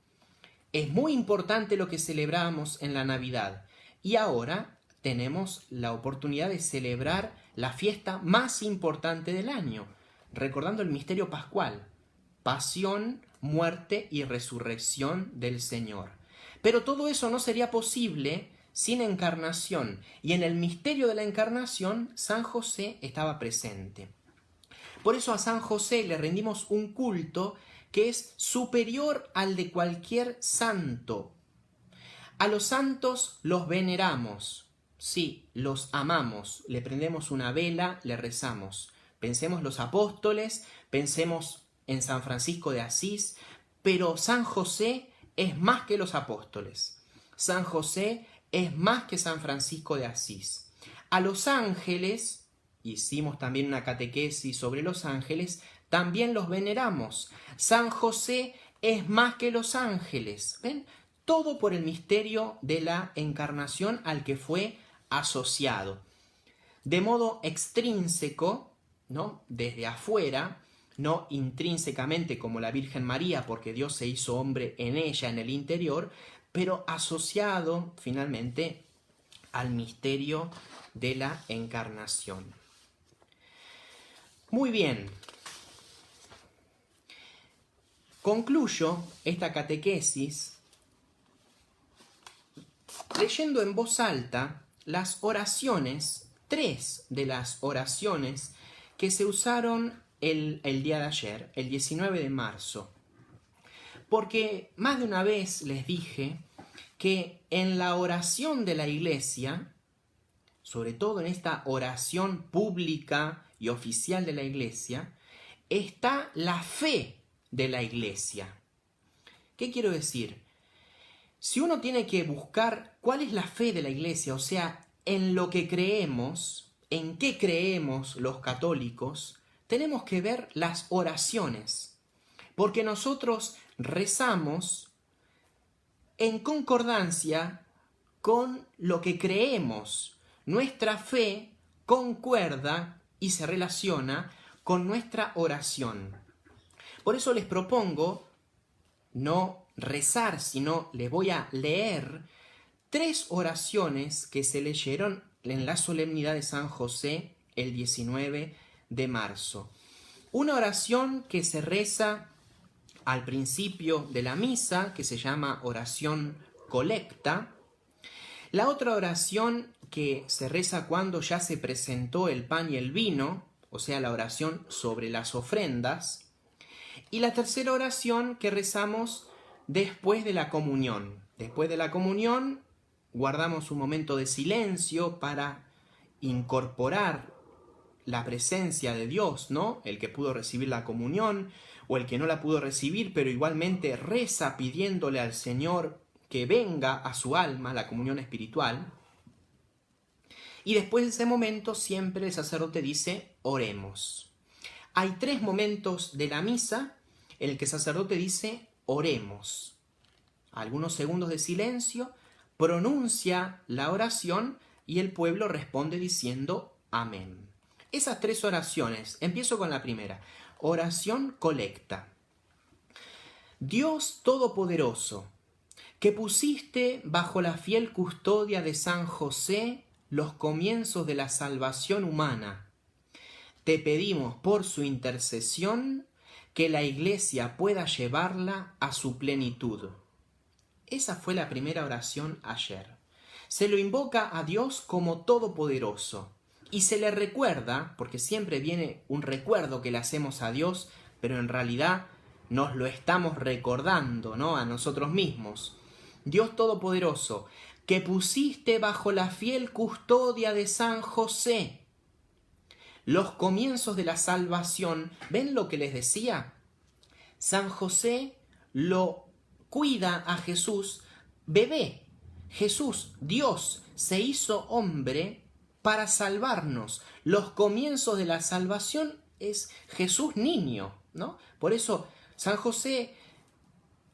Es muy importante lo que celebramos en la Navidad. Y ahora tenemos la oportunidad de celebrar la fiesta más importante del año, recordando el misterio pascual, pasión, muerte y resurrección del Señor. Pero todo eso no sería posible sin encarnación, y en el misterio de la encarnación San José estaba presente. Por eso a San José le rendimos un culto que es superior al de cualquier santo. A los santos los veneramos, sí, los amamos, le prendemos una vela, le rezamos. Pensemos los apóstoles, pensemos en San Francisco de Asís, pero San José es más que los apóstoles. San José es más que San Francisco de Asís. A los ángeles, hicimos también una catequesis sobre los ángeles, también los veneramos. San José es más que los ángeles. ¿Ven? Todo por el misterio de la encarnación al que fue asociado. De modo extrínseco, ¿no? Desde afuera, no intrínsecamente como la Virgen María, porque Dios se hizo hombre en ella, en el interior, pero asociado finalmente al misterio de la encarnación. Muy bien. Concluyo esta catequesis leyendo en voz alta las oraciones, 3 de las oraciones que se usaron el día de ayer, el 19 de marzo. Porque más de una vez les dije que en la oración de la Iglesia, sobre todo en esta oración pública y oficial de la Iglesia, está la fe de la Iglesia. ¿Qué quiero decir? Si uno tiene que buscar cuál es la fe de la Iglesia, o sea, en lo que creemos, en qué creemos los católicos, tenemos que ver las oraciones, porque nosotros rezamos en concordancia con lo que creemos. Nuestra fe concuerda y se relaciona con nuestra oración. Por eso les propongo no rezar, sino les voy a leer 3 oraciones que se leyeron en la solemnidad de San José el 19 de marzo. Una oración que se reza al principio de la misa, que se llama oración colecta. La otra oración que se reza cuando ya se presentó el pan y el vino, o sea, la oración sobre las ofrendas. Y la tercera oración que rezamos después de la comunión. Después de la comunión guardamos un momento de silencio para incorporar la presencia de Dios, ¿no? El que pudo recibir la comunión o el que no la pudo recibir, pero igualmente reza pidiéndole al Señor que venga a su alma la comunión espiritual. Y después de ese momento siempre el sacerdote dice, oremos. Hay 3 momentos de la misa en el que el sacerdote dice, oremos. Algunos segundos de silencio, pronuncia la oración y el pueblo responde diciendo, amén. Esas 3 oraciones, empiezo con la primera, oración colecta. Dios Todopoderoso, que pusiste bajo la fiel custodia de San José los comienzos de la salvación humana, te pedimos por su intercesión que la Iglesia pueda llevarla a su plenitud. Esa fue la primera oración ayer. Se lo invoca a Dios como todopoderoso y se le recuerda, porque siempre viene un recuerdo que le hacemos a Dios, pero en realidad nos lo estamos recordando, ¿no? A nosotros mismos. Dios Todopoderoso, que pusiste bajo la fiel custodia de San José los comienzos de la salvación. ¿Ven lo que les decía? San José lo cuida a Jesús, bebé. Jesús, Dios, se hizo hombre para salvarnos. Los comienzos de la salvación es Jesús niño, ¿no? Por eso San José,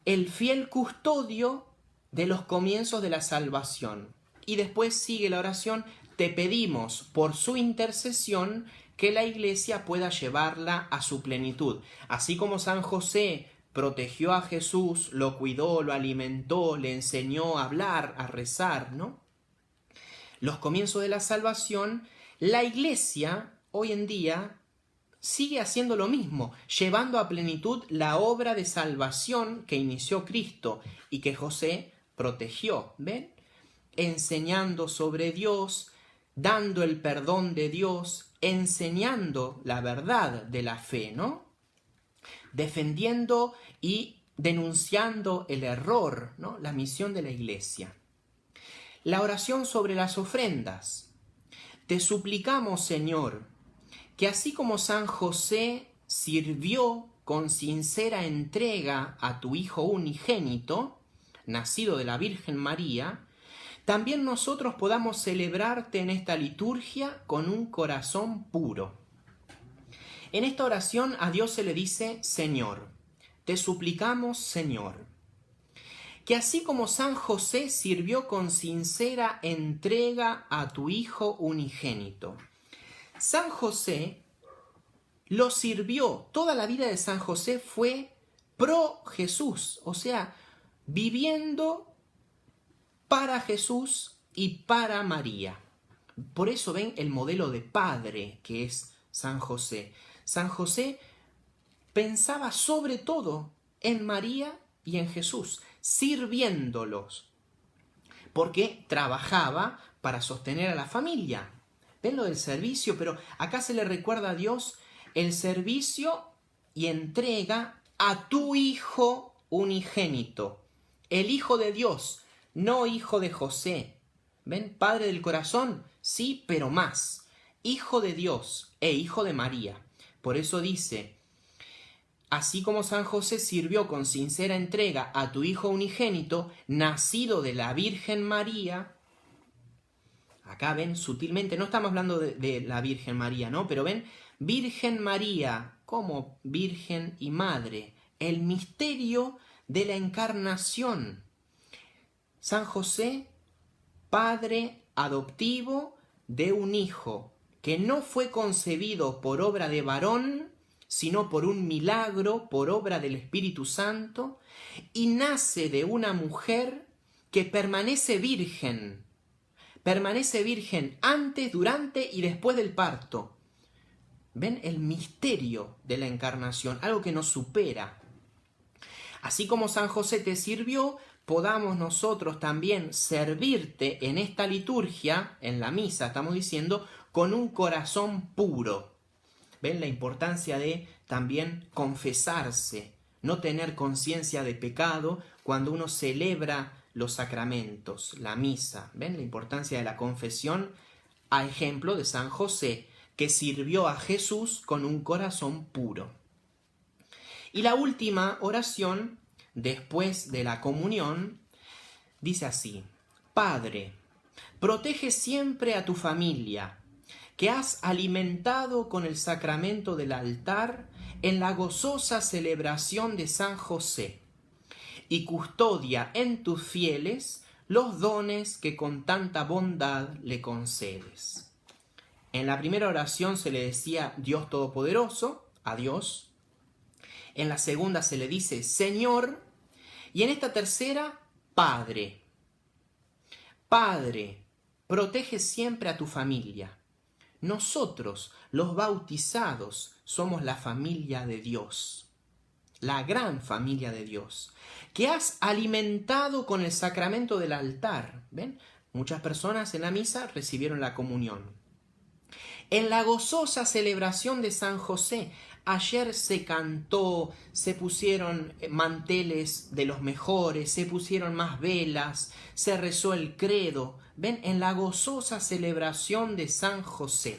el fiel custodio de los comienzos de la salvación. Y después sigue la oración, te pedimos por su intercesión que la Iglesia pueda llevarla a su plenitud. Así como San José protegió a Jesús, lo cuidó, lo alimentó, le enseñó a hablar, a rezar, ¿no? Los comienzos de la salvación, la Iglesia hoy en día sigue haciendo lo mismo, llevando a plenitud la obra de salvación que inició Cristo y que José protegió, ¿ven? Enseñando sobre Dios, dando el perdón de Dios, enseñando la verdad de la fe, ¿no? Defendiendo y denunciando el error, ¿no? La misión de la Iglesia. La oración sobre las ofrendas. Te suplicamos, Señor, que así como San José sirvió con sincera entrega a tu Hijo unigénito, nacido de la Virgen María, también nosotros podamos celebrarte en esta liturgia con un corazón puro. En esta oración a Dios se le dice Señor. Te suplicamos, Señor. que así como San José sirvió con sincera entrega a tu Hijo unigénito. San José lo sirvió, toda la vida de San José fue pro Jesús, o sea, viviendo para Jesús y para María. Por eso ven el modelo de padre que es San José. San José pensaba sobre todo en María y en Jesús, sirviéndolos, porque trabajaba para sostener a la familia. ¿Ven lo del servicio? Pero acá se le recuerda a Dios el servicio y entrega a tu Hijo unigénito, el Hijo de Dios, no hijo de José. ¿Ven? Padre del corazón, sí, pero más. Hijo de Dios e hijo de María. Por eso dice, así como San José sirvió con sincera entrega a tu Hijo unigénito, nacido de la Virgen María. Acá ven, sutilmente, no estamos hablando de la Virgen María, ¿no? Pero ven, Virgen María, como Virgen y Madre, el misterio de la encarnación. San José, padre adoptivo de un hijo que no fue concebido por obra de varón, sino por un milagro, por obra del Espíritu Santo, y nace de una mujer que permanece virgen antes, durante y después del parto. ¿Ven? El misterio de la encarnación, algo que nos supera. Así como San José te sirvió, podamos nosotros también servirte en esta liturgia, en la misa, estamos diciendo, con un corazón puro. ¿Ven la importancia de también confesarse, no tener conciencia de pecado cuando uno celebra los sacramentos, la misa? ¿Ven la importancia de la confesión? A ejemplo de San José, que sirvió a Jesús con un corazón puro. Y la última oración, después de la comunión, dice así: Padre, protege siempre a tu familia, que has alimentado con el sacramento del altar en la gozosa celebración de San José, y custodia en tus fieles los dones que con tanta bondad le concedes. En la primera oración se le decía Dios Todopoderoso, a Dios. En la segunda se le dice Señor. Y en esta tercera, Padre. Padre, protege siempre a tu familia. Nosotros, los bautizados, somos la familia de Dios, la gran familia de Dios, que has alimentado con el sacramento del altar. ¿Ven? Muchas personas en la misa recibieron la comunión. En la gozosa celebración de San José, ayer se cantó, se pusieron manteles de los mejores, se pusieron más velas, se rezó el credo. ¿Ven? En la gozosa celebración de San José.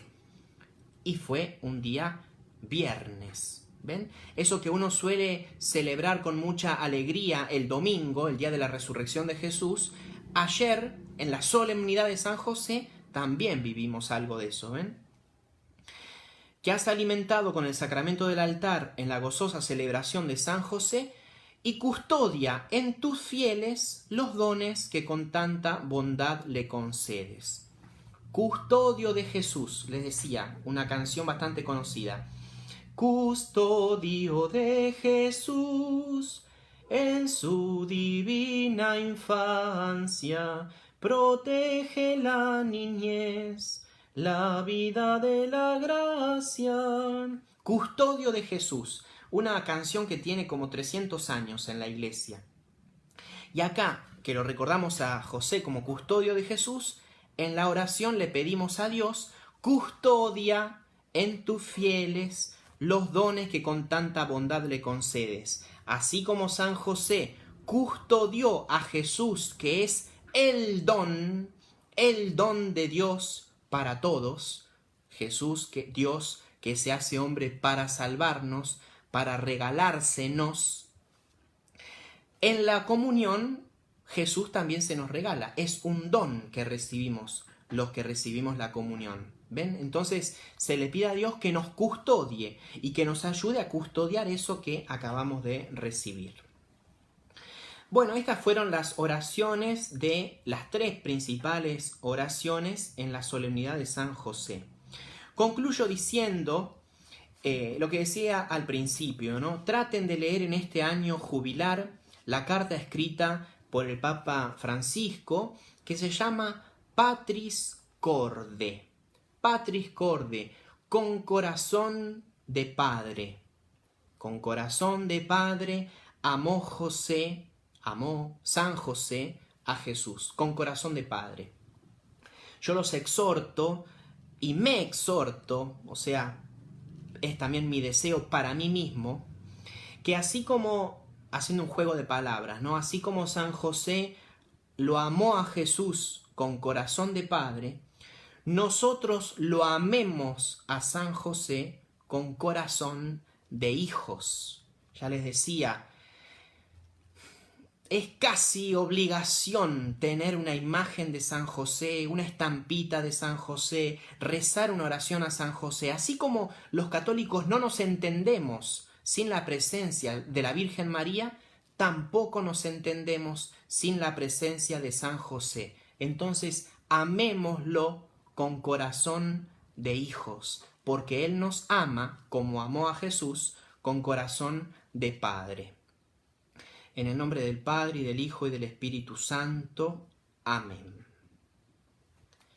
Y fue un día viernes. ¿Ven? Eso que uno suele celebrar con mucha alegría el domingo, el día de la resurrección de Jesús, ayer, en la solemnidad de San José, también vivimos algo de eso. ¿Ven? Que has alimentado con el sacramento del altar en la gozosa celebración de San José, y custodia en tus fieles los dones que con tanta bondad le concedes. Custodio de Jesús, les decía, una canción bastante conocida. Custodio de Jesús, en su divina infancia, protege la niñez, la vida de la gracia. Custodio de Jesús, una canción que tiene como 300 años en la iglesia. Y acá, que lo recordamos a José como custodio de Jesús, en la oración le pedimos a Dios: custodia en tus fieles los dones que con tanta bondad le concedes. Así como San José custodió a Jesús, que es el don de Dios para todos. Jesús, Dios que se hace hombre para salvarnos, para regalársenos. En la comunión, Jesús también se nos regala. Es un don que recibimos los que recibimos la comunión. ¿Ven? Entonces se le pide a Dios que nos custodie y que nos ayude a custodiar eso que acabamos de recibir. Bueno, estas fueron las oraciones de las 3 principales oraciones en la solemnidad de San José. Concluyo diciendo lo que decía al principio, ¿no? Traten de leer en este año jubilar la carta escrita por el Papa Francisco, que se llama Patris Corde. Patris Corde, con corazón de padre. Con corazón de padre amó San José a Jesús, con corazón de padre. Yo los exhorto y me exhorto, o sea, es también mi deseo para mí mismo, que así como, haciendo un juego de palabras, ¿no? Así como San José lo amó a Jesús con corazón de padre, nosotros lo amemos a San José con corazón de hijos. Ya les decía, es casi obligación tener una imagen de San José, una estampita de San José, rezar una oración a San José. Así como los católicos no nos entendemos sin la presencia de la Virgen María, tampoco nos entendemos sin la presencia de San José. Entonces, amémoslo con corazón de hijos, porque Él nos ama, como amó a Jesús, con corazón de Padre. En el nombre del Padre, y del Hijo, y del Espíritu Santo. Amén.